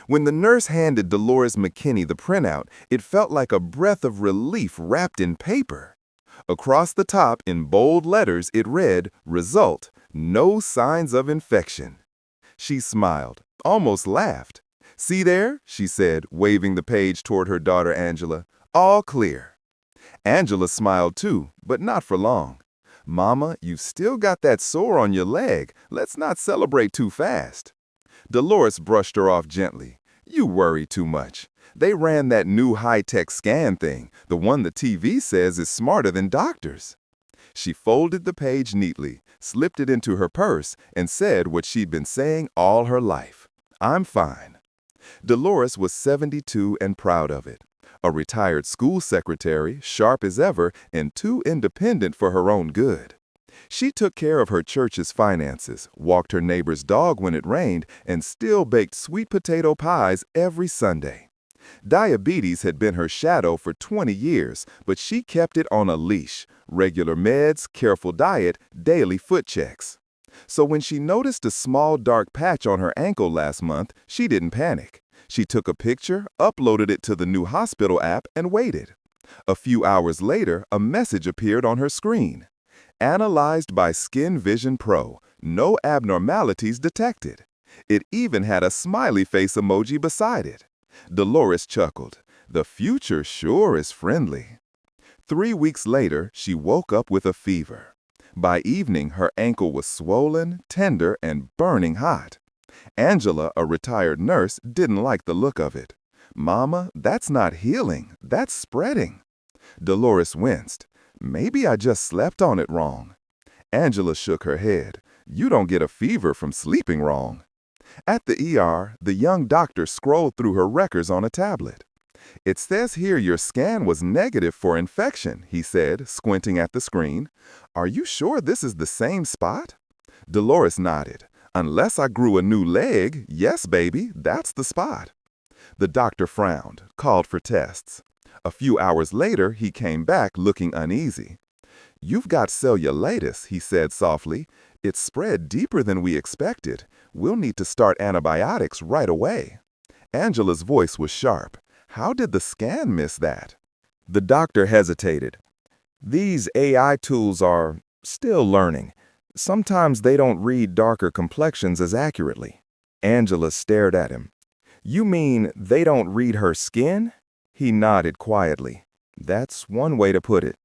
When the nurse handed Delores McKinney the printout, it felt like a breath of relief wrapped in paper. Across the top, in bold letters, it read, "Result, no signs of infection." She smiled, almost laughed. "See there," she said, waving the page toward her daughter Angela. "All clear." Angela smiled too, but not for long. "Mama, you've still got that sore on your leg. Let's not celebrate too fast." Delores brushed her off gently. "You worry too much. They ran that new high-tech scan thing, the one the TV says is smarter than doctors." She folded the page neatly, slipped it into her purse, and said what she'd been saying all her life. "I'm fine." Delores was 72 and proud of it. A retired school secretary, sharp as ever, and too independent for her own good. She took care of her church's finances, walked her neighbor's dog when it rained, and still baked sweet potato pies every Sunday. Diabetes had been her shadow for 20 years, but she kept it on a leash: regular meds, careful diet, daily foot checks. So when she noticed a small dark patch on her ankle last month, she didn't panic. She took a picture, uploaded it to the new hospital app, and waited. A few hours later, a message appeared on her screen. "Analyzed by Skin Vision Pro. No abnormalities detected." It even had a smiley face emoji beside it. Delores chuckled. "The future sure is friendly." 3 weeks later, she woke up with a fever. By evening, her ankle was swollen, tender, and burning hot. Angela, a retired nurse, didn't like the look of it. "Mama, that's not healing, that's spreading." Delores winced. "Maybe I just slept on it wrong." Angela shook her head. "You don't get a fever from sleeping wrong." At the ER, the young doctor scrolled through her records on a tablet. "It says here your scan was negative for infection," he said, squinting at the screen. "Are you sure this is the same spot?" Delores nodded. "Unless I grew a new leg, yes, baby, that's the spot." The doctor frowned, called for tests. A few hours later, he came back looking uneasy. "You've got cellulitis," he said softly. "It's spread deeper than we expected. We'll need to start antibiotics right away." Angela's voice was sharp. "How did the scan miss that?" The doctor hesitated. "These AI tools are still learning. Sometimes they don't read darker complexions as accurately." Angela stared at him. "You mean they don't read her skin?" He nodded quietly. "That's one way to put it."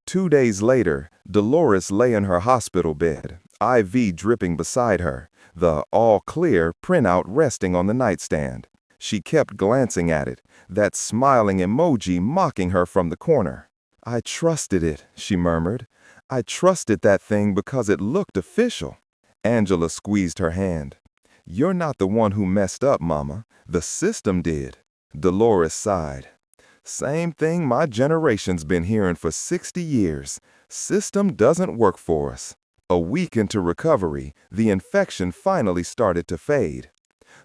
2 days later, Delores lay in her hospital bed, IV dripping beside her, the "all clear" printout resting on the nightstand. She kept glancing at it, that smiling emoji mocking her from the corner. "I trusted it," she murmured. "I trusted that thing because it looked official." Angela squeezed her hand. "You're not the one who messed up, Mama. The system did." Delores sighed. "Same thing my generation's been hearing for 60 years. System doesn't work for us." A week into recovery, the infection finally started to fade.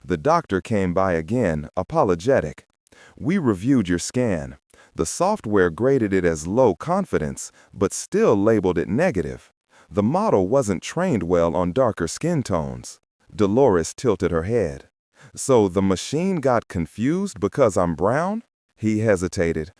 The doctor came by again, apologetic. "We reviewed your scan. The software graded it as low confidence, but still labeled it negative. The model wasn't trained well on darker skin tones." Delores tilted her head. "So the machine got confused because I'm brown?" He hesitated.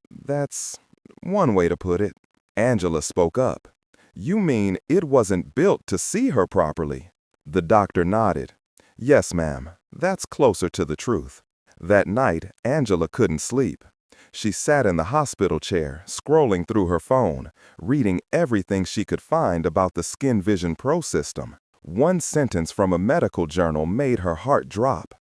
"That's one way to put it." Angela spoke up. "You mean it wasn't built to see her properly?" The doctor nodded. "Yes, ma'am. That's closer to the truth." That night, Angela couldn't sleep. She sat in the hospital chair, scrolling through her phone, reading everything she could find about the Skin Vision Pro system. One sentence from a medical journal made her heart drop.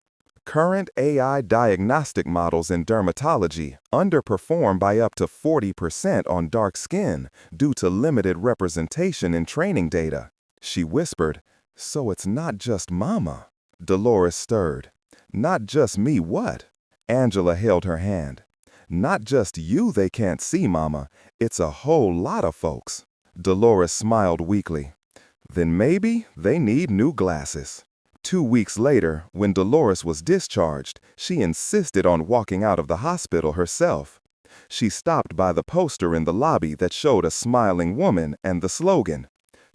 "Current AI diagnostic models in dermatology underperform by up to 40% on dark skin due to limited representation in training data." She whispered, "So it's not just Mama." Delores stirred. "Not just me what?" Angela held her hand. "Not just you they can't see, Mama. It's a whole lot of folks." Delores smiled weakly. "Then maybe they need new glasses." 2 weeks later, when Delores was discharged, she insisted on walking out of the hospital herself. She stopped by the poster in the lobby that showed a smiling woman and the slogan,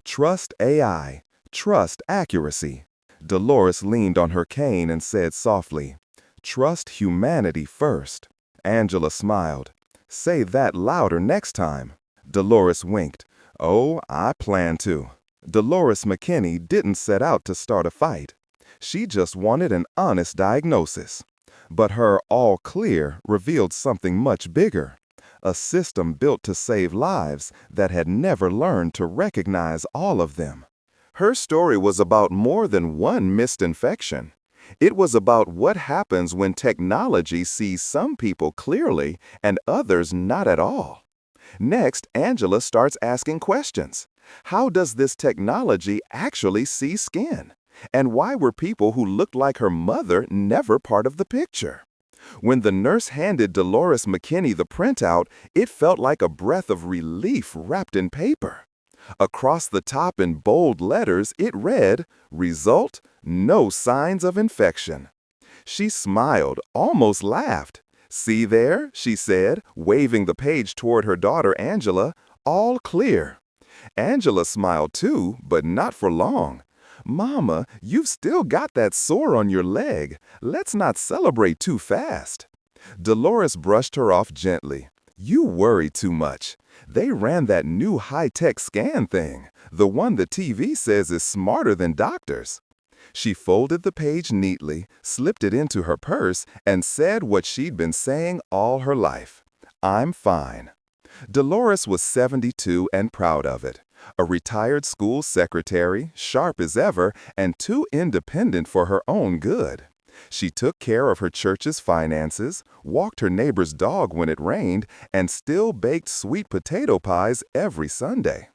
"Trust AI, trust accuracy." Delores leaned on her cane and said softly, Trust humanity first. Angela smiled. Say that louder next time. Delores winked. Oh, I plan to. Delores McKinney didn't set out to start a fight. She just wanted an honest diagnosis. But her all clear revealed something much bigger. A system built to save lives that had never learned to recognize all of them. Her story was about more than one missed infection. It was about what happens when technology sees some people clearly and others not at all. Next, Angela starts asking questions. How does this technology actually see skin? And why were people who looked like her mother never part of the picture? When the nurse handed Delores McKinney the printout, it felt like a breath of relief wrapped in paper. Across the top in bold letters, it read, "Result, no signs of infection." She smiled, almost laughed. "See there," she said, waving the page toward her daughter Angela, "all clear." Angela smiled too, but not for long. "Mama, you've still got that sore on your leg. Let's not celebrate too fast." Delores brushed her off gently. "You worry too much. They ran that new high-tech scan thing, the one the TV says is smarter than doctors." She folded the page neatly, slipped it into her purse, and said what she'd been saying all her life. "I'm fine." Delores was 72 and proud of it. A retired school secretary, sharp as ever, and too independent for her own good. She took care of her church's finances, walked her neighbor's dog when it rained, and still baked sweet potato pies every Sunday.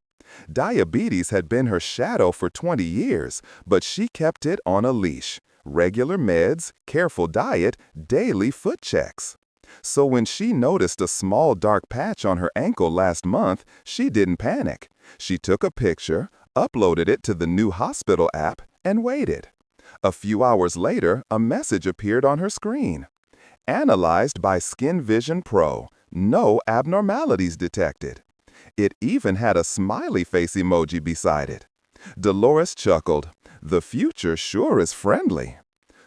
Diabetes had been her shadow for 20 years, but she kept it on a leash. Regular meds, careful diet, daily foot checks. So when she noticed a small dark patch on her ankle last month, she didn't panic. She took a picture, uploaded it to the new hospital app, and waited. A few hours later, a message appeared on her screen. Analyzed by Skin Vision Pro, no abnormalities detected. It even had a smiley face emoji beside it. Delores chuckled. The future sure is friendly.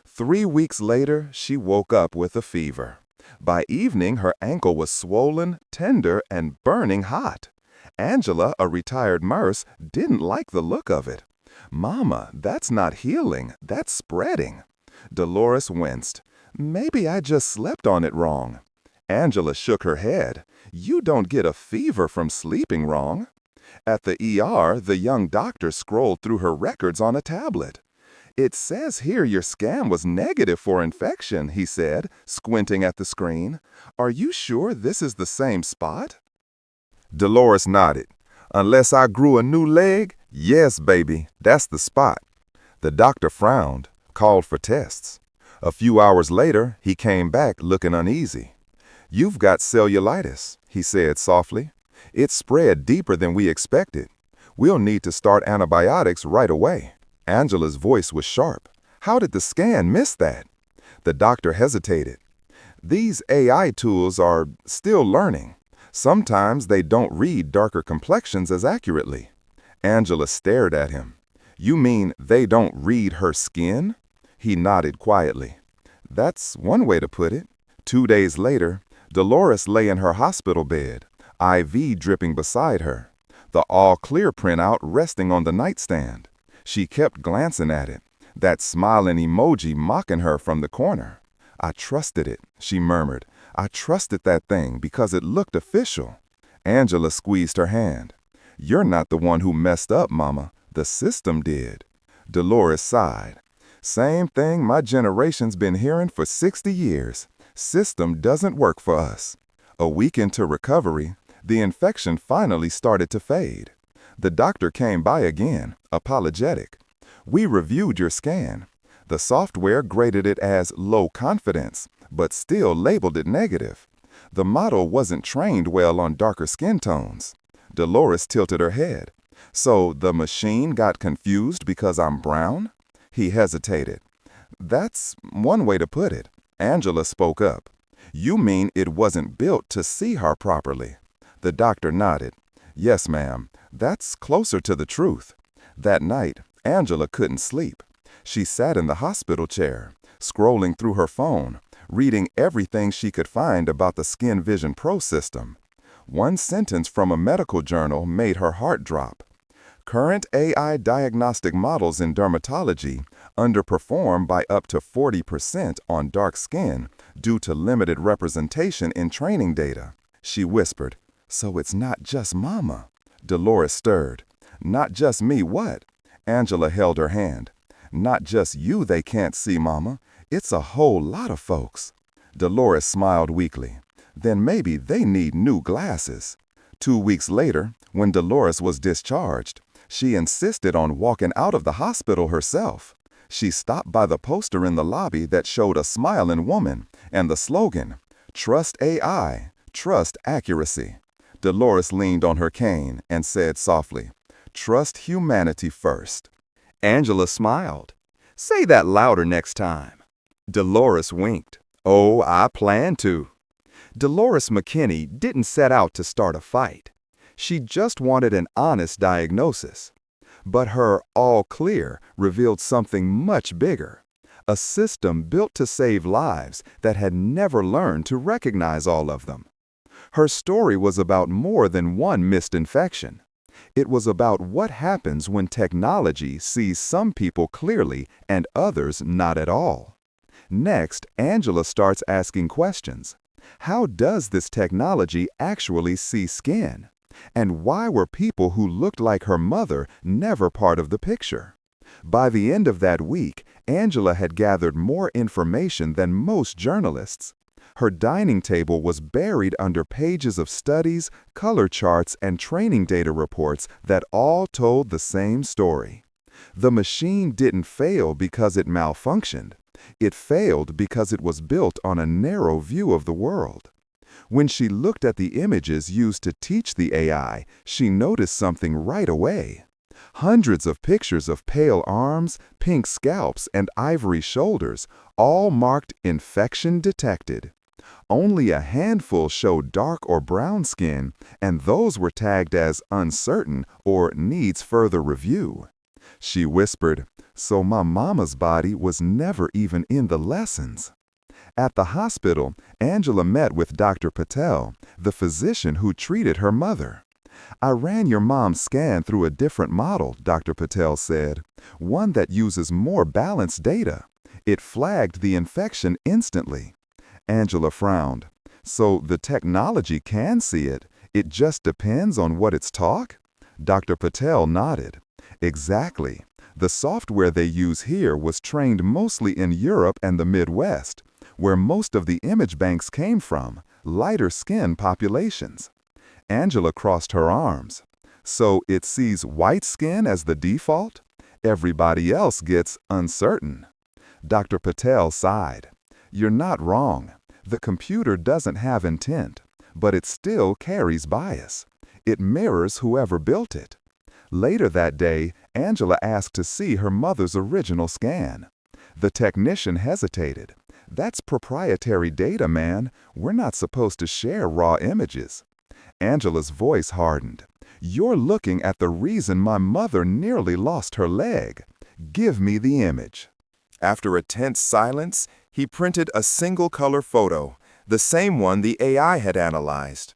3 weeks later, she woke up with a fever. By evening, her ankle was swollen, tender, and burning hot. Angela, a retired nurse, didn't like the look of it. "Mama, that's not healing, that's spreading." Delores winced. "Maybe I just slept on it wrong." Angela shook her head. "You don't get a fever from sleeping wrong." At the ER, the young doctor scrolled through her records on a tablet. "It says here your scan was negative for infection," he said, squinting at the screen. "Are you sure this is the same spot?" Delores nodded. "Unless I grew a new leg? Yes, baby, that's the spot." The doctor frowned, called for tests. A few hours later, he came back looking uneasy. "You've got cellulitis," he said softly. "It's spread deeper than we expected. We'll need to start antibiotics right away." Angela's voice was sharp. "How did the scan miss that?" The doctor hesitated. "These AI tools are still learning. Sometimes they don't read darker complexions as accurately." Angela stared at him. "You mean they don't read her skin?" He nodded quietly. "That's one way to put it." 2 days later, Delores lay in her hospital bed, IV dripping beside her, the all-clear printout resting on the nightstand. She kept glancing at it, that smiling emoji mocking her from the corner. "I trusted it," she murmured. "I trusted that thing because it looked official." Angela squeezed her hand. "You're not the one who messed up, Mama. The system did." Delores sighed. "Same thing my generation's been hearing for 60 years. System doesn't work for us." A week into recovery, the infection finally started to fade. The doctor came by again, apologetic. "We reviewed your scan. The software graded it as low confidence, but still labeled it negative. The model wasn't trained well on darker skin tones." Delores tilted her head. "So the machine got confused because I'm brown?" He hesitated. "That's one way to put it." Angela spoke up. "You mean it wasn't built to see her properly?" The doctor nodded. "Yes, ma'am. That's closer to the truth." That night, Angela couldn't sleep. She sat in the hospital chair, scrolling through her phone, reading everything she could find about the Skin Vision Pro system. One sentence from a medical journal made her heart drop. Current AI diagnostic models in dermatology underperform by up to 40% on dark skin due to limited representation in training data. She whispered, "So it's not just Mama." Delores stirred. "Not just me, what?" Angela held her hand. "Not just you they can't see, Mama. It's a whole lot of folks." Delores smiled weakly. "Then maybe they need new glasses." 2 weeks later, when Delores was discharged, she insisted on walking out of the hospital herself. She stopped by the poster in the lobby that showed a smiling woman and the slogan, "Trust AI, trust accuracy." Delores leaned on her cane and said softly, "Trust humanity first." Angela smiled. "Say that louder next time." Delores winked. "Oh, I plan to." Delores McKinney didn't set out to start a fight. She just wanted an honest diagnosis. But her all clear revealed something much bigger. A system built to save lives that had never learned to recognize all of them. Her story was about more than one missed infection. It was about what happens when technology sees some people clearly and others not at all. Next, Angela starts asking questions. How does this technology actually see skin? And why were people who looked like her mother never part of the picture? By the end of that week, Angela had gathered more information than most journalists. Her dining table was buried under pages of studies, color charts, and training data reports that all told the same story. The machine didn't fail because it malfunctioned. It failed because it was built on a narrow view of the world. When she looked at the images used to teach the AI, she noticed something right away. Hundreds of pictures of pale arms, pink scalps, and ivory shoulders, all marked infection detected. Only a handful showed dark or brown skin, and those were tagged as uncertain or needs further review. She whispered, "So my mama's body was never even in the lessons." At the hospital, Angela met with Dr. Patel, the physician who treated her mother. "I ran your mom's scan through a different model," Dr. Patel said, "one that uses more balanced data. It flagged the infection instantly." Angela frowned. "So the technology can see it. It just depends on what it's taught?" Dr. Patel nodded. "Exactly. The software they use here was trained mostly in Europe and the Midwest, where most of the image banks came from, lighter skin populations." Angela crossed her arms. "So it sees white skin as the default? Everybody else gets uncertain." Dr. Patel sighed. "You're not wrong. The computer doesn't have intent, but it still carries bias. It mirrors whoever built it." Later that day, Angela asked to see her mother's original scan. The technician hesitated. "That's proprietary data, man. We're not supposed to share raw images." Angela's voice hardened. "You're looking at the reason my mother nearly lost her leg. Give me the image." After a tense silence, he printed a single-color photo, the same one the AI had analyzed.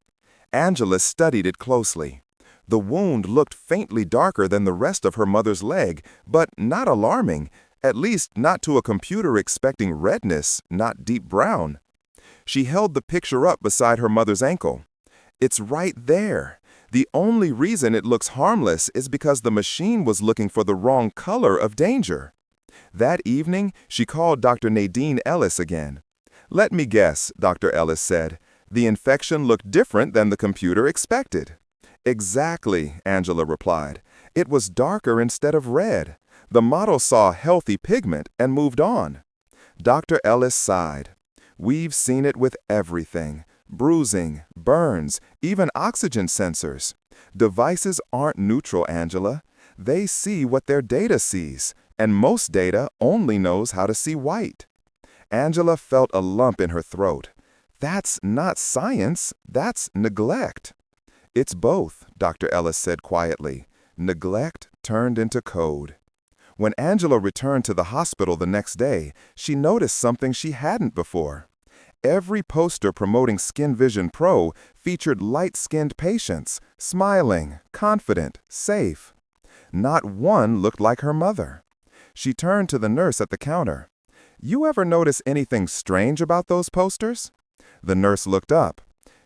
Angela studied it closely. The wound looked faintly darker than the rest of her mother's leg, but not alarming, at least not to a computer expecting redness, not deep brown. She held the picture up beside her mother's ankle. "It's right there. The only reason it looks harmless is because the machine was looking for the wrong color of danger." That evening, she called Dr. Nadine Ellis again. "Let me guess," Dr. Ellis said. "The infection looked different than the computer expected." "Exactly," Angela replied. "It was darker instead of red. The model saw healthy pigment and moved on." Dr. Ellis sighed. "We've seen it with everything. Bruising, burns, even oxygen sensors. Devices aren't neutral, Angela. They see what their data sees, and most data only knows how to see white." Angela felt a lump in her throat. "That's not science, that's neglect." "It's both," Dr. Ellis said quietly. "Neglect turned into code." When Angela returned to the hospital the next day, she noticed something she hadn't before. Every poster promoting Skin Vision Pro featured light-skinned patients, smiling, confident, safe. Not one looked like her mother. She turned to the nurse at the counter. "You ever notice anything strange about those posters?" The nurse looked up.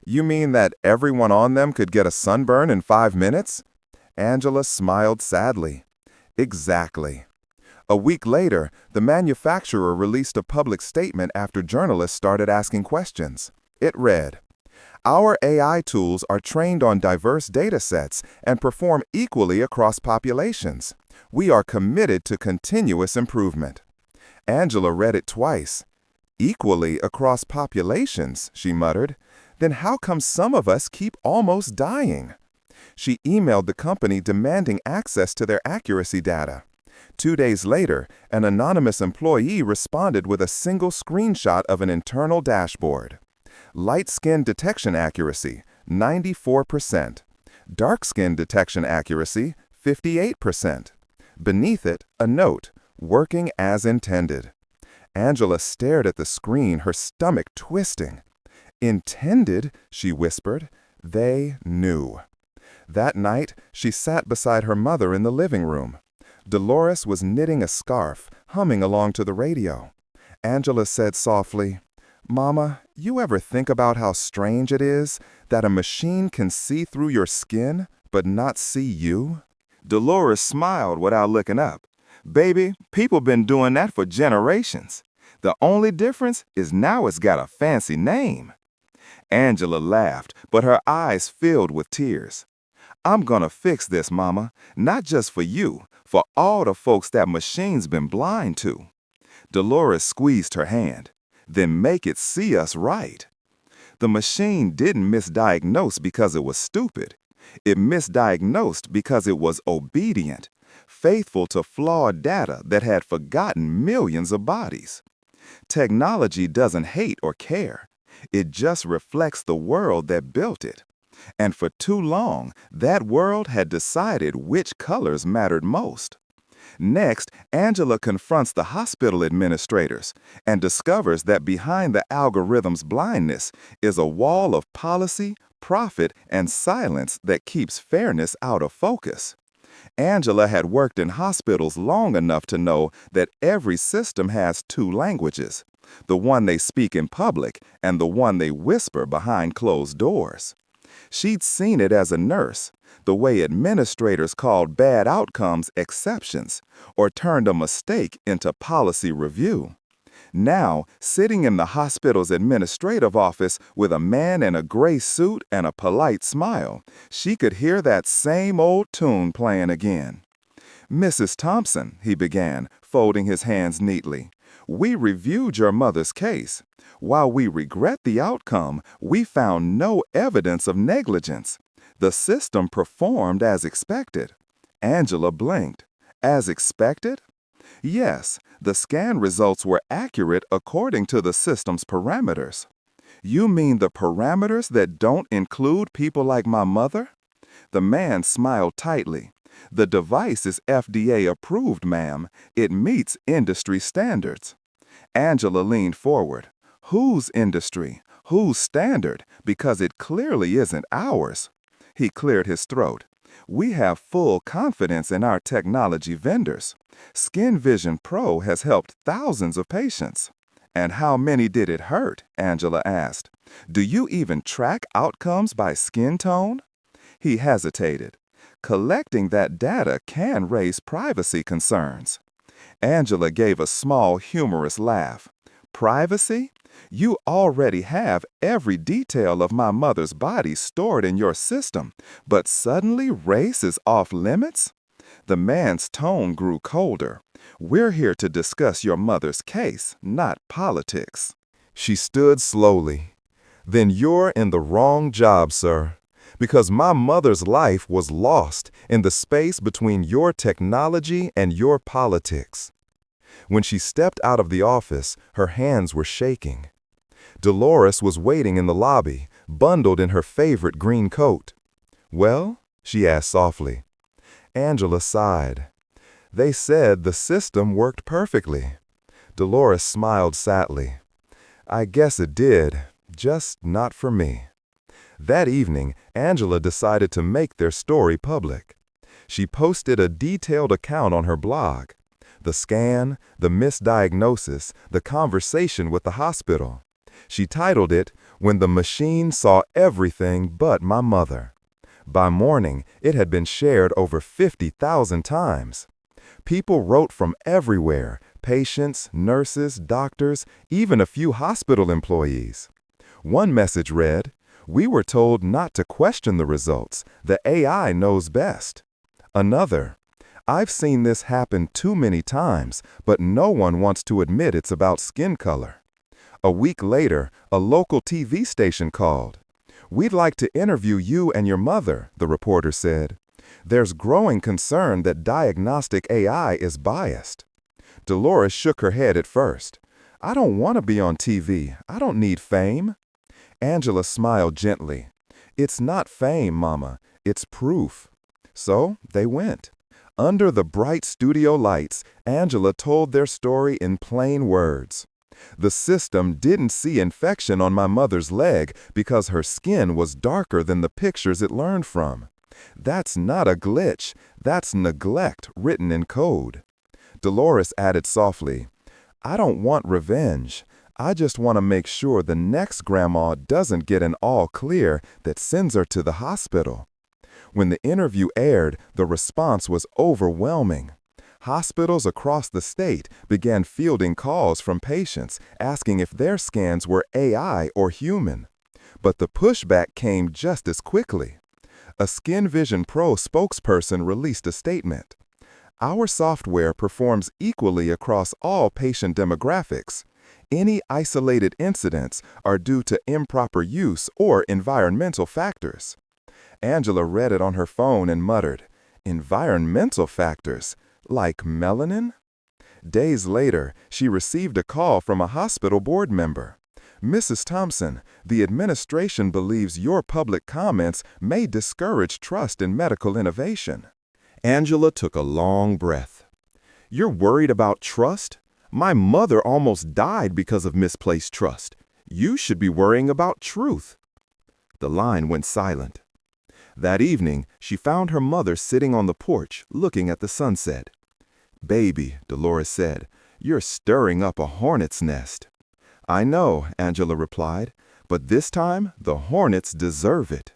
"You mean that everyone on them could get a sunburn in 5 minutes?" Angela smiled sadly. "Exactly." A week later, the manufacturer released a public statement after journalists started asking questions. It read, "Our AI tools are trained on diverse data sets and perform equally across populations. We are committed to continuous improvement." Angela read it twice. "Equally across populations," she muttered. "Then how come some of us keep almost dying?" She emailed the company demanding access to their accuracy data. 2 days later, an anonymous employee responded with a single screenshot of an internal dashboard. Light skin detection accuracy, 94%. Dark skin detection accuracy, 58%. Beneath it, a note, "Working as intended." Angela stared at the screen, her stomach twisting. "Intended?" she whispered. They knew. That night, she sat beside her mother in the living room. Delores was knitting a scarf, humming along to the radio. Angela said softly, "Mama, you ever think about how strange it is that a machine can see through your skin but not see you?" Delores smiled without looking up. "Baby, people been doing that for generations. The only difference is now it's got a fancy name." Angela laughed, but her eyes filled with tears. "I'm gonna fix this, Mama, not just for you, for all the folks that machine's been blind to." Delores squeezed her hand. "Then make it see us right." The machine didn't misdiagnose because it was stupid. It misdiagnosed because it was obedient, faithful to flawed data that had forgotten millions of bodies. Technology doesn't hate or care. It just reflects the world that built it. And for too long, that world had decided which colors mattered most. Next, Angela confronts the hospital administrators and discovers that behind the algorithm's blindness is a wall of policy, profit, and silence that keeps fairness out of focus. Angela had worked in hospitals long enough to know that every system has two languages, the one they speak in public and the one they whisper behind closed doors. She'd seen it as a nurse, the way administrators called bad outcomes exceptions or turned a mistake into policy review. Now, sitting in the hospital's administrative office with a man in a gray suit and a polite smile, she could hear that same old tune playing again. "Mrs. Thompson," he began, folding his hands neatly, "we reviewed your mother's case. While we regret the outcome, we found no evidence of negligence. The system performed as expected." Angela blinked. "As expected?" "Yes, the scan results were accurate according to the system's parameters." "You mean the parameters that don't include people like my mother?" The man smiled tightly. "The device is FDA approved, ma'am. It meets industry standards." Angela leaned forward. "Whose industry? Whose standard? Because it clearly isn't ours." He cleared his throat. "We have full confidence in our technology vendors. Skin Vision Pro has helped thousands of patients." "And how many did it hurt?" Angela asked. "Do you even track outcomes by skin tone?" He hesitated. "Collecting that data can raise privacy concerns." Angela gave a small, humorous laugh. "Privacy? You already have every detail of my mother's body stored in your system, but suddenly race is off limits?" The man's tone grew colder. "We're here to discuss your mother's case, not politics." She stood slowly. "Then you're in the wrong job, sir. Because my mother's life was lost in the space between your technology and your politics." When she stepped out of the office, her hands were shaking. Delores was waiting in the lobby, bundled in her favorite green coat. "Well?" she asked softly. Angela sighed. "They said the system worked perfectly." Delores smiled sadly. I guess it did, just not for me. That evening, Angela decided to make their story public. She posted a detailed account on her blog. The scan, the misdiagnosis, the conversation with the hospital. She titled it, "When the Machine Saw Everything But My Mother." By morning, it had been shared over 50,000 times. People wrote from everywhere, patients, nurses, doctors, even a few hospital employees. One message read, "We were told not to question the results. The AI knows best." Another, "I've seen this happen too many times, but no one wants to admit it's about skin color." A week later, a local TV station called. "We'd like to interview you and your mother," the reporter said. "There's growing concern that diagnostic AI is biased." Delores shook her head at first. "I don't want to be on TV. I don't need fame." Angela smiled gently. "It's not fame, Mama. It's proof." So they went. Under the bright studio lights, Angela told their story in plain words. "The system didn't see infection on my mother's leg because her skin was darker than the pictures it learned from. That's not a glitch. That's neglect written in code." Delores added softly, "I don't want revenge. I just want to make sure the next grandma doesn't get an all clear that sends her to the hospital." When the interview aired, the response was overwhelming. Hospitals across the state began fielding calls from patients asking if their scans were AI or human. But the pushback came just as quickly. A Skin Vision Pro spokesperson released a statement. "Our software performs equally across all patient demographics. Any isolated incidents are due to improper use or environmental factors." Angela read it on her phone and muttered, "Environmental factors? Like melanin?" Days later, she received a call from a hospital board member. "Mrs. Thompson, the administration believes your public comments may discourage trust in medical innovation." Angela took a long breath. "You're worried about trust? My mother almost died because of misplaced trust. You should be worrying about truth." The line went silent. That evening, she found her mother sitting on the porch, looking at the sunset. "Baby," Delores said, "you're stirring up a hornet's nest." "I know," Angela replied, "but this time, the hornets deserve it."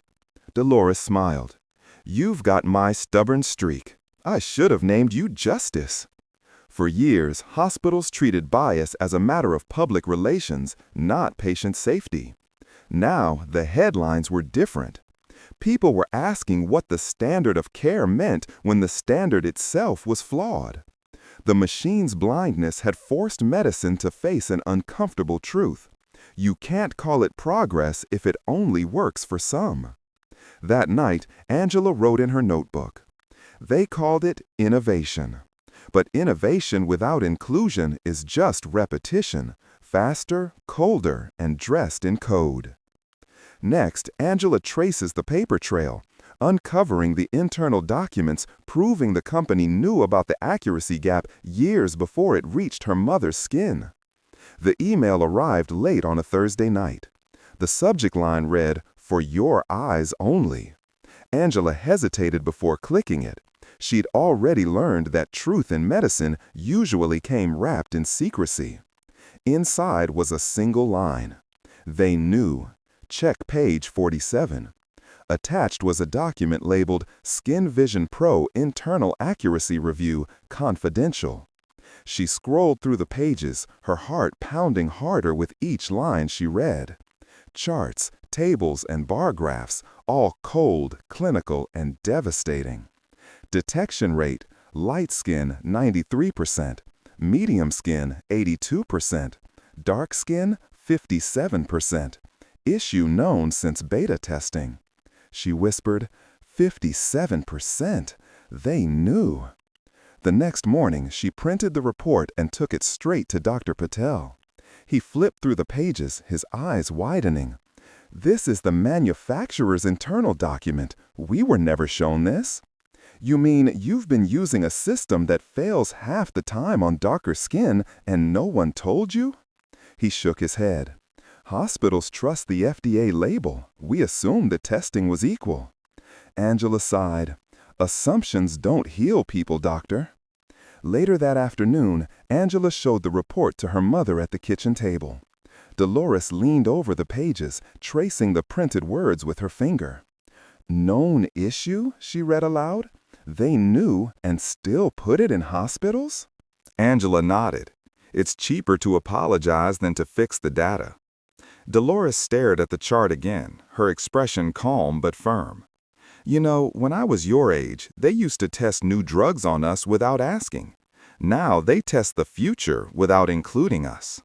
Delores smiled. "You've got my stubborn streak. I should have named you Justice." For years, hospitals treated bias as a matter of public relations, not patient safety. Now, the headlines were different. People were asking what the standard of care meant when the standard itself was flawed. The machine's blindness had forced medicine to face an uncomfortable truth. You can't call it progress if it only works for some. That night, Angela wrote in her notebook. They called it innovation. But innovation without inclusion is just repetition, faster, colder, and dressed in code. Next, Angela traces the paper trail, uncovering the internal documents proving the company knew about the accuracy gap years before it reached her mother's skin. The email arrived late on a Thursday night. The subject line read, "For your eyes only." Angela hesitated before clicking it. She'd already learned that truth in medicine usually came wrapped in secrecy. Inside was a single line. They knew. Check page 47. Attached was a document labeled Skin Vision Pro Internal Accuracy Review Confidential. She scrolled through the pages, her heart pounding harder with each line she read. Charts, tables, and bar graphs, all cold, clinical, and devastating. Detection rate, light skin 93%, medium skin 82%, dark skin 57%. Issue known since beta testing. She whispered, 57%. They knew. The next morning, she printed the report and took it straight to Dr. Patel. He flipped through the pages, his eyes widening. "This is the manufacturer's internal document. We were never shown this." "You mean you've been using a system that fails half the time on darker skin and no one told you?" He shook his head. Hospitals trust the FDA label. We assumed the testing was equal. Angela sighed. Assumptions don't heal people, doctor. Later that afternoon, Angela showed the report to her mother at the kitchen table. Delores leaned over the pages, tracing the printed words with her finger. Known issue, she read aloud. They knew and still put it in hospitals? Angela nodded. It's cheaper to apologize than to fix the data. Delores stared at the chart again, her expression calm but firm. You know, when I was your age, they used to test new drugs on us without asking. Now they test the future without including us.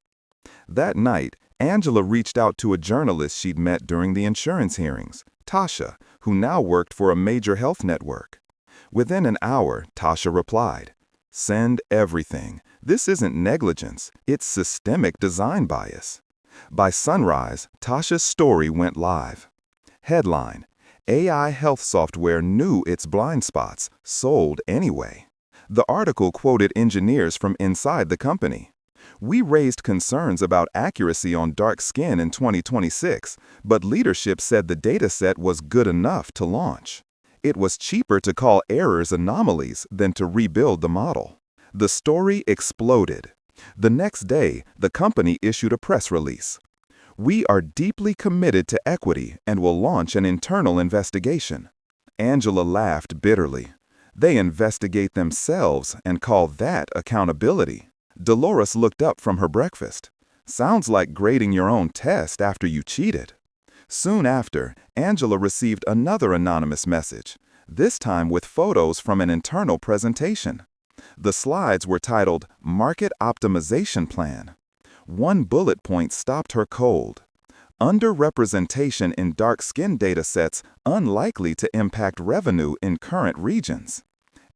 That night, Angela reached out to a journalist she'd met during the insurance hearings, Tasha, who now worked for a major health network. Within an hour, Tasha replied, "Send everything. This isn't negligence, it's systemic design bias." By sunrise, Tasha's story went live. Headline: AI health software knew its blind spots, sold anyway. The article quoted engineers from inside the company. We raised concerns about accuracy on dark skin in 2026, but leadership said the dataset was good enough to launch. It was cheaper to call errors anomalies than to rebuild the model. The story exploded. The next day, the company issued a press release. We are deeply committed to equity and will launch an internal investigation. Angela laughed bitterly. They investigate themselves and call that accountability. Delores looked up from her breakfast. Sounds like grading your own test after you cheated. Soon after, Angela received another anonymous message, this time with photos from an internal presentation. The slides were titled Market Optimization Plan. One bullet point stopped her cold. Underrepresentation in dark skin datasets unlikely to impact revenue in current regions.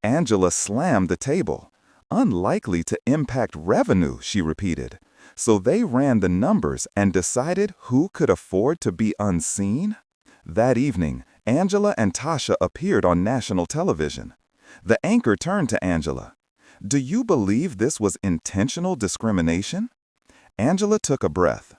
Angela slammed the table. Unlikely to impact revenue, she repeated. So they ran the numbers and decided who could afford to be unseen? That evening, Angela and Tasha appeared on national television. The anchor turned to Angela. Do you believe this was intentional discrimination? Angela took a breath.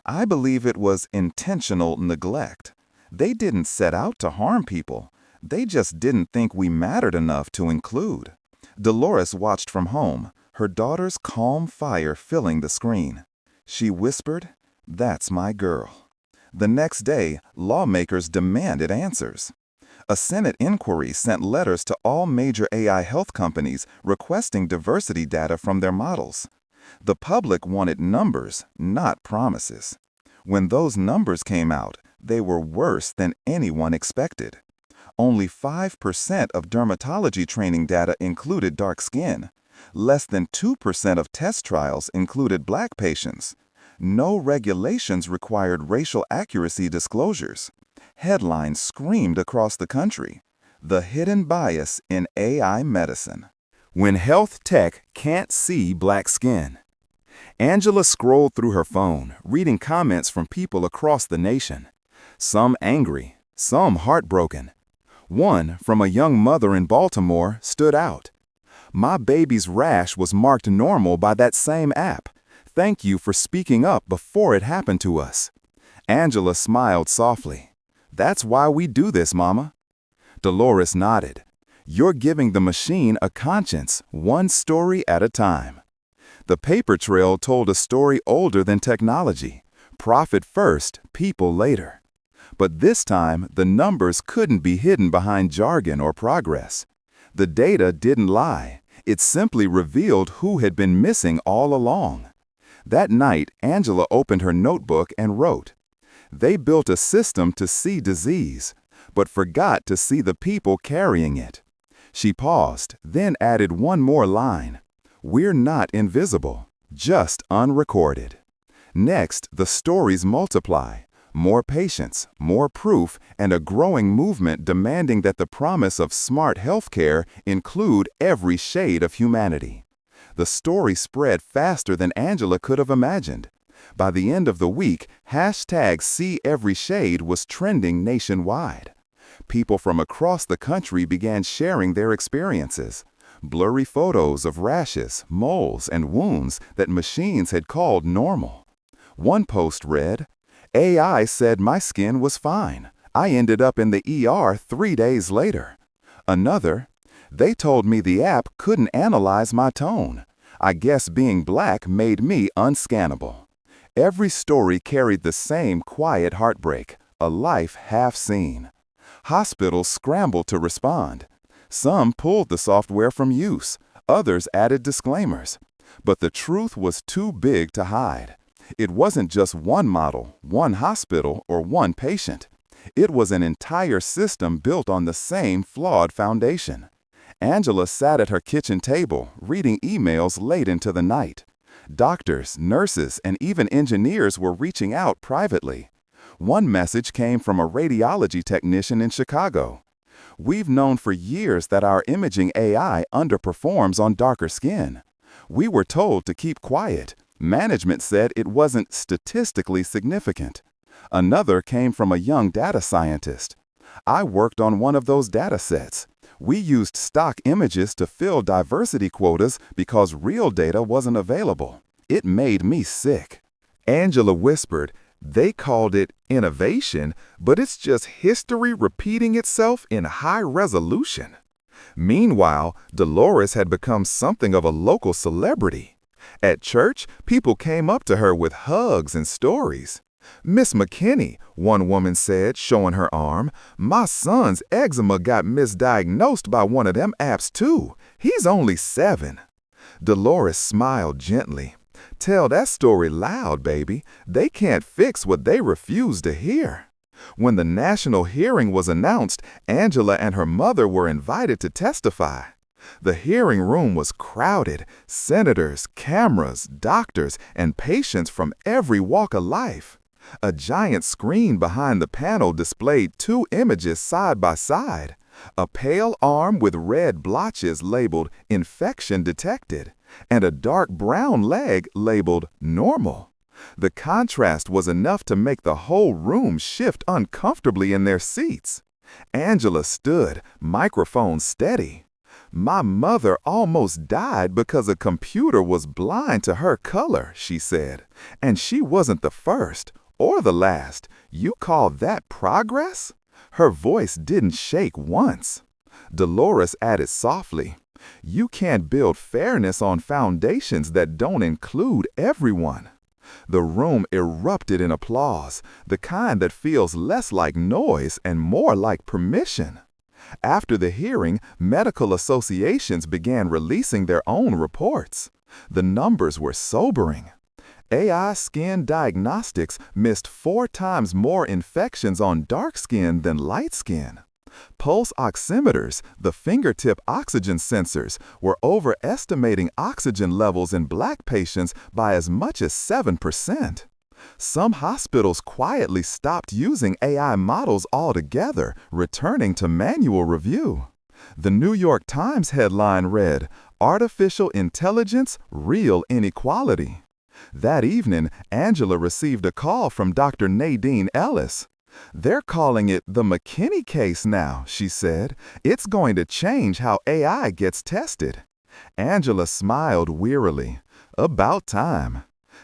I believe it was intentional neglect. They didn't set out to harm people. They just didn't think we mattered enough to include. Delores watched from home, her daughter's calm fire filling the screen. She whispered, "That's my girl." The next day, lawmakers demanded answers. A Senate inquiry sent letters to all major AI health companies requesting diversity data from their models. The public wanted numbers, not promises. When those numbers came out, they were worse than anyone expected. Only 5% of dermatology training data included dark skin. Less than 2% of test trials included Black patients. No regulations required racial accuracy disclosures. Headlines screamed across the country. The hidden bias in AI medicine. When health tech can't see Black skin. Angela scrolled through her phone, reading comments from people across the nation. Some angry, some heartbroken. One, from a young mother in Baltimore, stood out. My baby's rash was marked normal by that same app. Thank you for speaking up before it happened to us. Angela smiled softly. That's why we do this, Mama. Delores nodded. You're giving the machine a conscience, one story at a time. The paper trail told a story older than technology. Profit first, people later. But this time, the numbers couldn't be hidden behind jargon or progress. The data didn't lie. It simply revealed who had been missing all along. That night, Angela opened her notebook and wrote, They built a system to see disease, but forgot to see the people carrying it. She paused, then added one more line. We're not invisible, just unrecorded. Next, the stories multiply. More patients, more proof, and a growing movement demanding that the promise of smart healthcare include every shade of humanity. The story spread faster than Angela could have imagined. By the end of the week, #SeeEveryShade was trending nationwide. People from across the country began sharing their experiences. Blurry photos of rashes, moles, and wounds that machines had called normal. One post read, AI said my skin was fine. I ended up in the ER 3 days later. Another, they told me the app couldn't analyze my tone. I guess being black made me unscannable. Every story carried the same quiet heartbreak, a life half seen. Hospitals scrambled to respond. Some pulled the software from use, others added disclaimers. But the truth was too big to hide. It wasn't just one model, one hospital, or one patient. It was an entire system built on the same flawed foundation. Angela sat at her kitchen table, reading emails late into the night. Doctors, nurses, and even engineers were reaching out privately. One message came from a radiology technician in Chicago. We've known for years that our imaging AI underperforms on darker skin. We were told to keep quiet. Management said it wasn't statistically significant. Another came from a young data scientist. I worked on one of those data sets. We used stock images to fill diversity quotas because real data wasn't available. It made me sick. Angela whispered, they called it innovation, but it's just history repeating itself in high resolution. Meanwhile, Delores had become something of a local celebrity. At church, people came up to her with hugs and stories. Miss McKinney, one woman said, showing her arm, my son's eczema got misdiagnosed by one of them apps too. He's only 7. Delores smiled gently. Tell that story loud, baby. They can't fix what they refuse to hear. When the national hearing was announced, Angela and her mother were invited to testify. The hearing room was crowded. Senators, cameras, doctors, and patients from every walk of life. A giant screen behind the panel displayed 2 images side by side. A pale arm with red blotches labeled infection detected, and a dark brown leg labeled normal. The contrast was enough to make the whole room shift uncomfortably in their seats. Angela stood, microphone steady. My mother almost died because a computer was blind to her color, she said. And she wasn't the first or the last. You call that progress? Her voice didn't shake once. Delores added softly, you can't build fairness on foundations that don't include everyone. The room erupted in applause, the kind that feels less like noise and more like permission. After the hearing, medical associations began releasing their own reports. The numbers were sobering. AI skin diagnostics missed 4 times more infections on dark skin than light skin. Pulse oximeters, the fingertip oxygen sensors, were overestimating oxygen levels in black patients by as much as 7%. Some hospitals quietly stopped using AI models altogether, returning to manual review. The New York Times headline read, Artificial Intelligence, Real Inequality. That evening, Angela received a call from Dr. Nadine Ellis. They're calling it the McKinney case now, she said. It's going to change how AI gets tested. Angela smiled wearily. About time.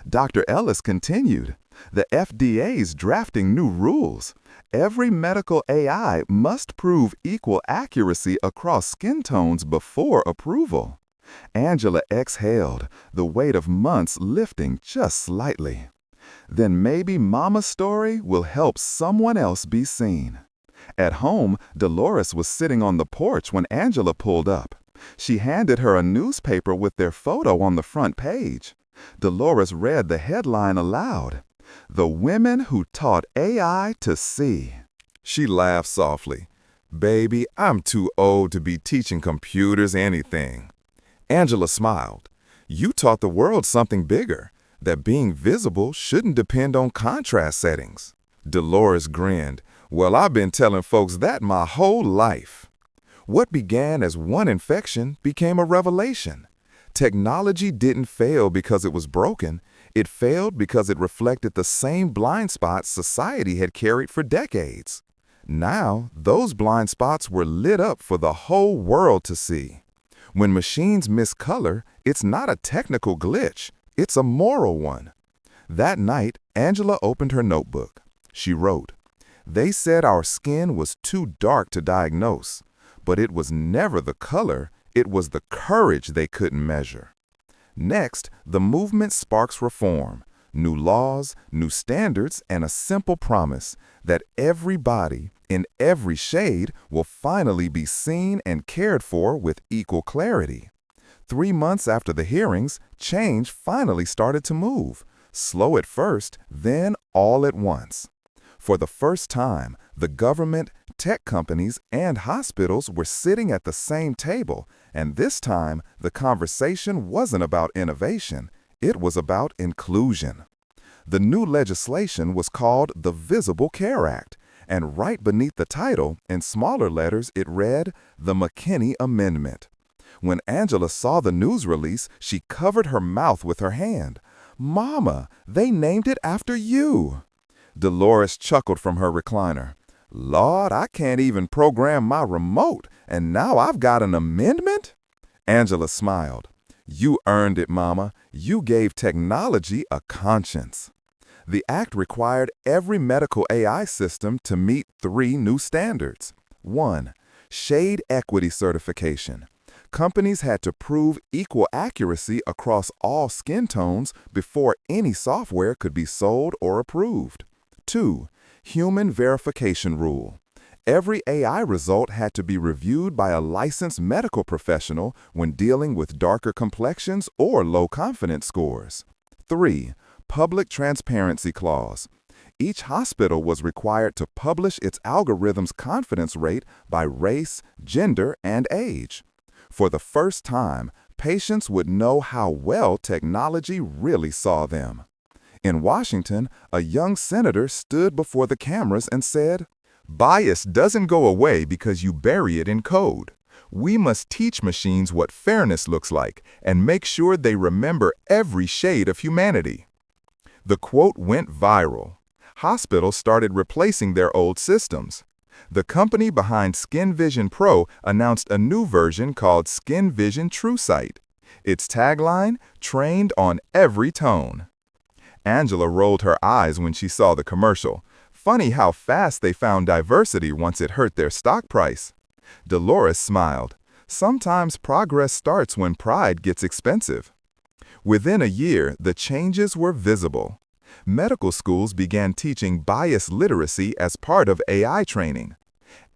Dr. Ellis continued, the FDA's drafting new rules. Every medical AI must prove equal accuracy across skin tones before approval. Angela exhaled, the weight of months lifting just slightly. Then maybe Mama's story will help someone else be seen. At home, Delores was sitting on the porch when Angela pulled up. She handed her a newspaper with their photo on the front page. Delores read the headline aloud, The Women Who Taught AI to See. She laughed softly. Baby, I'm too old to be teaching computers anything. Angela smiled. You taught the world something bigger, that being visible shouldn't depend on contrast settings. Delores grinned. Well, I've been telling folks that my whole life. What began as one infection became a revelation. Technology didn't fail because it was broken. It failed because it reflected the same blind spots society had carried for decades. Now, those blind spots were lit up for the whole world to see. When machines miss color, it's not a technical glitch, it's a moral one. That night, Angela opened her notebook. She wrote, "They said our skin was too dark to diagnose, but it was never the color, it was the courage they couldn't measure." Next, the movement sparks reform, new laws, new standards, and a simple promise that everybody in every shade will finally be seen and cared for with equal clarity. 3 months after the hearings, change finally started to move, slow at first, then all at once. For the first time, the government, tech companies, and hospitals were sitting at the same table, and this time, the conversation wasn't about innovation, it was about inclusion. The new legislation was called the Visible Care Act, and right beneath the title, in smaller letters, it read, "The McKinney Amendment." When Angela saw the news release, she covered her mouth with her hand. "Mama, they named it after you." Delores chuckled from her recliner. "Lord, I can't even program my remote, and now I've got an amendment?" Angela smiled. "You earned it, Mama. You gave technology a conscience." The act required every medical AI system to meet 3 new standards. 1. Shade equity certification. Companies had to prove equal accuracy across all skin tones before any software could be sold or approved. 2. Human verification rule. Every AI result had to be reviewed by a licensed medical professional when dealing with darker complexions or low confidence scores. 3. Public transparency clause. Each hospital was required to publish its algorithm's confidence rate by race, gender, and age. For the first time, patients would know how well technology really saw them. In Washington, a young senator stood before the cameras and said, "Bias doesn't go away because you bury it in code. We must teach machines what fairness looks like and make sure they remember every shade of humanity." The quote went viral. Hospitals started replacing their old systems. The company behind Skin Vision Pro announced a new version called Skin Vision TrueSight. Its tagline, "Trained on every tone." Angela rolled her eyes when she saw the commercial. Funny how fast they found diversity once it hurt their stock price. Delores smiled. Sometimes progress starts when pride gets expensive. Within a year, the changes were visible. Medical schools began teaching bias literacy as part of AI training.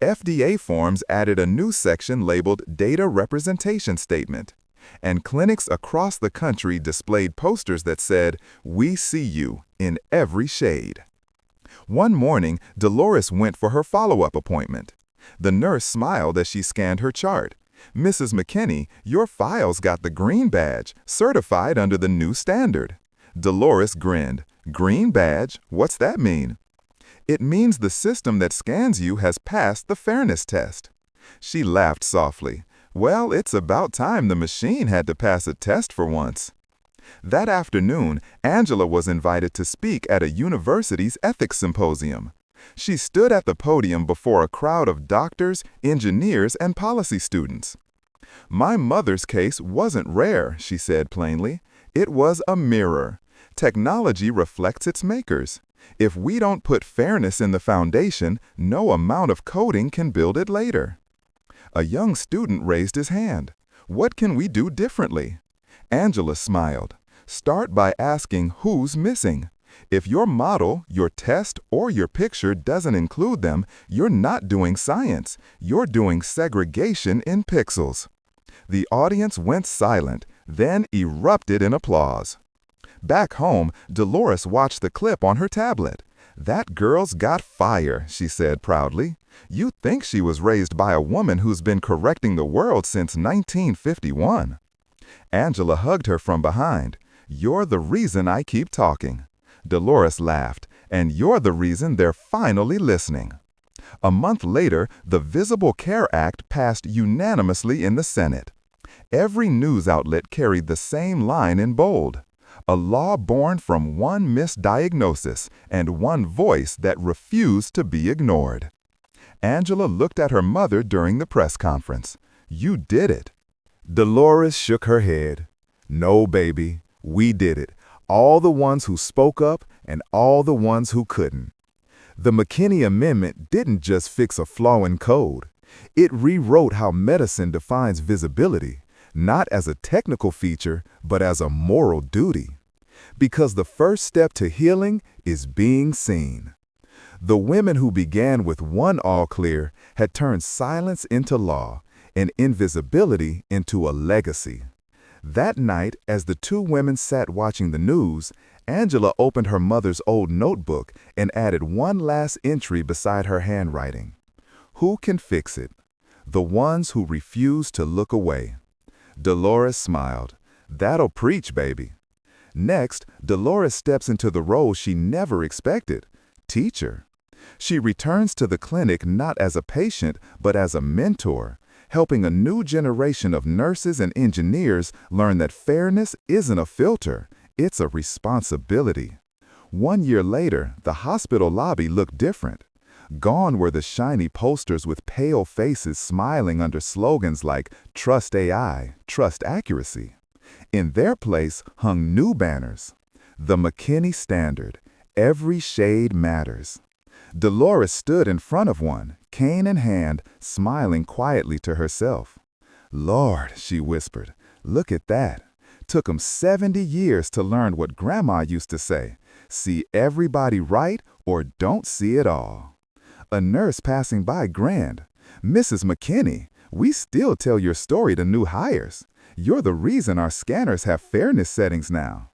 FDA forms added a new section labeled Data Representation Statement. And clinics across the country displayed posters that said, "We see you," in every shade. One morning, Delores went for her follow-up appointment. The nurse smiled as she scanned her chart. "Mrs. McKinney, your file's got the green badge, certified under the new standard." Delores grinned. "Green badge? What's that mean?" "It means the system that scans you has passed the fairness test." She laughed softly. "Well, it's about time the machine had to pass a test for once." That afternoon, Angela was invited to speak at a university's ethics symposium. She stood at the podium before a crowd of doctors, engineers, and policy students. "My mother's case wasn't rare," she said plainly. "It was a mirror. Technology reflects its makers. If we don't put fairness in the foundation, no amount of coding can build it later." A young student raised his hand. "What can we do differently?" Angela smiled. "Start by asking who's missing. If your model, your test, or your picture doesn't include them, you're not doing science. You're doing segregation in pixels." The audience went silent, then erupted in applause. Back home, Delores watched the clip on her tablet. "That girl's got fire," she said proudly. "You'd think she was raised by a woman who's been correcting the world since 1951. Angela hugged her from behind. "You're the reason I keep talking." Delores laughed. "And you're the reason they're finally listening." A month later, the Visible Care Act passed unanimously in the Senate. Every news outlet carried the same line in bold. A law born from one misdiagnosis and one voice that refused to be ignored. Angela looked at her mother during the press conference. "You did it." Delores shook her head. "No, baby, we did it. all the ones who spoke up and all the ones who couldn't. The McKinney Amendment didn't just fix a flaw in code. It rewrote how medicine defines visibility, not as a technical feature, but as a moral duty. Because the first step to healing is being seen. The women who began with one all clear had turned silence into law and invisibility into a legacy. That night, as the two women sat watching the news, Angela opened her mother's old notebook and added one last entry beside her handwriting. Who can fix it? The ones who refuse to look away. Delores smiled. That'll preach, baby. Next, Delores steps into the role she never expected, teacher. She returns to the clinic not as a patient, but as a mentor, helping a new generation of nurses and engineers learn that fairness isn't a filter, it's a responsibility. 1 year later, the hospital lobby looked different. Gone were the shiny posters with pale faces smiling under slogans like "Trust AI, Trust Accuracy." In their place hung new banners. The McKinney Standard, every shade matters. Delores stood in front of one, cane in hand, smiling quietly to herself. Lord, she whispered, look at that. Took 'em 70 years to learn what Grandma used to say, see everybody right or don't see it all. A nurse passing by grinned. Mrs. McKinney, we still tell your story to new hires. You're the reason our scanners have fairness settings now.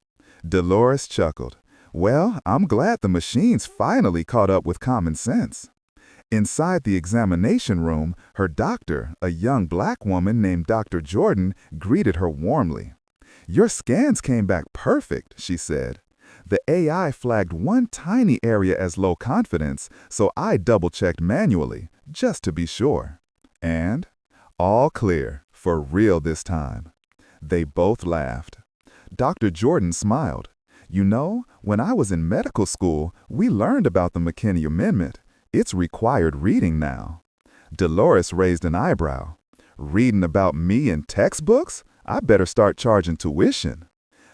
Delores chuckled. Well, I'm glad the machines finally caught up with common sense. Inside the examination room, her doctor, a young black woman named Dr. Jordan, greeted her warmly. Your scans came back perfect, she said. The AI flagged one tiny area as low confidence, so I double-checked manually, just to be sure. And all clear, for real this time. They both laughed. Dr. Jordan smiled. You know, when I was in medical school, we learned about the McKinney Amendment. It's required reading now. Delores raised an eyebrow. Reading about me in textbooks? I better start charging tuition.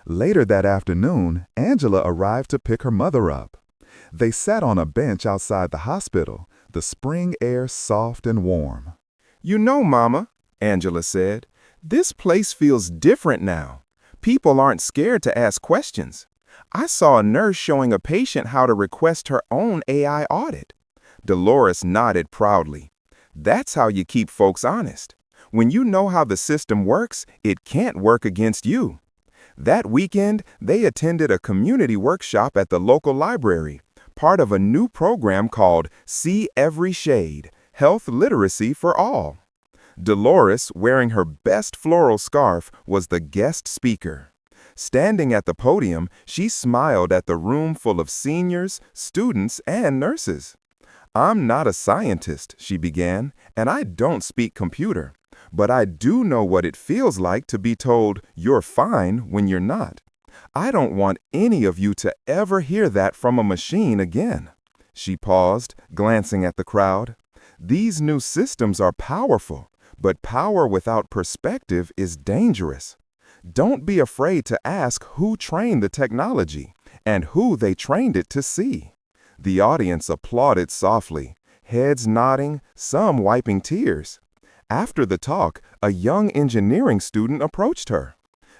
Later that afternoon, Angela arrived to pick her mother up. They sat on a bench outside the hospital, the spring air soft and warm. You know, Mama, Angela said, this place feels different now. People aren't scared to ask questions. I saw a nurse showing a patient how to request her own AI audit. Delores nodded proudly. That's how you keep folks honest. When you know how the system works, it can't work against you. That weekend, they attended a community workshop at the local library, part of a new program called See Every Shade, Health Literacy for All. Delores, wearing her best floral scarf, was the guest speaker. Standing at the podium, she smiled at the room full of seniors, students, and nurses. I'm not a scientist, she began, and I don't speak computer. But I do know what it feels like to be told you're fine when you're not. I don't want any of you to ever hear that from a machine again. She paused, glancing at the crowd. These new systems are powerful, but power without perspective is dangerous. Don't be afraid to ask who trained the technology and who they trained it to see. The audience applauded softly, heads nodding, some wiping tears. After the talk, a young engineering student approached her.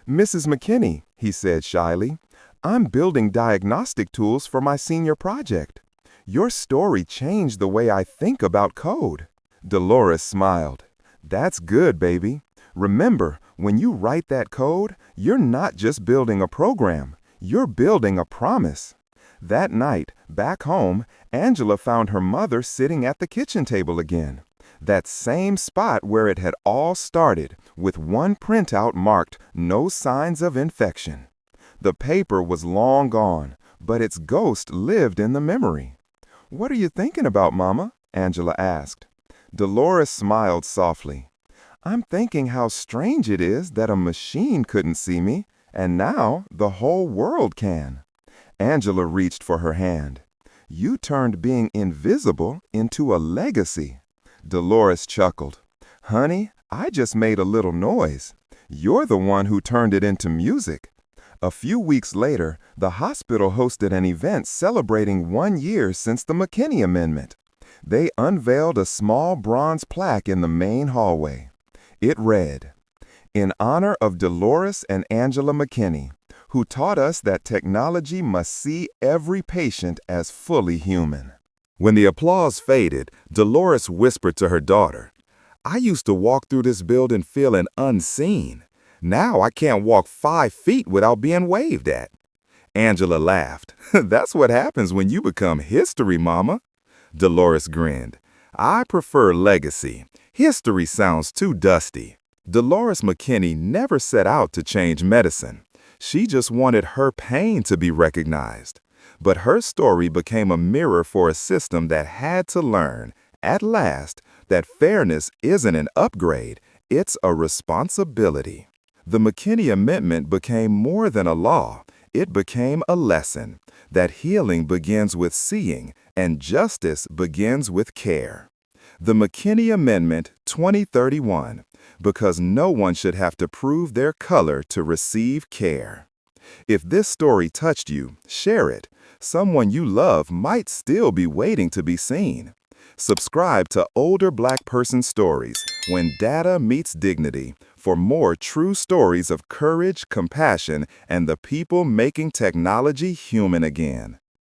Mrs. McKinney, he said shyly, I'm building diagnostic tools for my senior project. Your story changed the way I think about code. Delores smiled. That's good, baby. Remember, when you write that code, you're not just building a program, you're building a promise. That night, back home, Angela found her mother sitting at the kitchen table again. That same spot where it had all started, with one printout marked "No signs of infection." The paper was long gone, but its ghost lived in the memory. What are you thinking about, Mama? Angela asked. Delores smiled softly. I'm thinking how strange it is that a machine couldn't see me, and now the whole world can. Angela reached for her hand. You turned being invisible into a legacy. Delores chuckled. Honey, I just made a little noise. You're the one who turned it into music. A few weeks later, the hospital hosted an event celebrating 1 year since the McKinney Amendment. They unveiled a small bronze plaque in the main hallway. It read, "In honor of Delores and Angela McKinney, who taught us that technology must see every patient as fully human." When the applause faded, Delores whispered to her daughter, "I used to walk through this building feeling unseen. Now I can't walk 5 feet without being waved at." Angela laughed. "That's what happens when you become history, Mama." Delores grinned. "I prefer legacy. History sounds too dusty." Delores McKinney never set out to change medicine. She just wanted her pain to be recognized. But her story became a mirror for a system that had to learn, at last, that fairness isn't an upgrade, it's a responsibility. The McKinney Amendment became more than a law. It became a lesson that healing begins with seeing and justice begins with care. The McKinney Amendment 2031, because no one should have to prove their color to receive care. If this story touched you, share it. Someone you love might still be waiting to be seen. Subscribe to Older Black Person Stories, When Data Meets Dignity, for more true stories of courage, compassion, and the people making technology human again.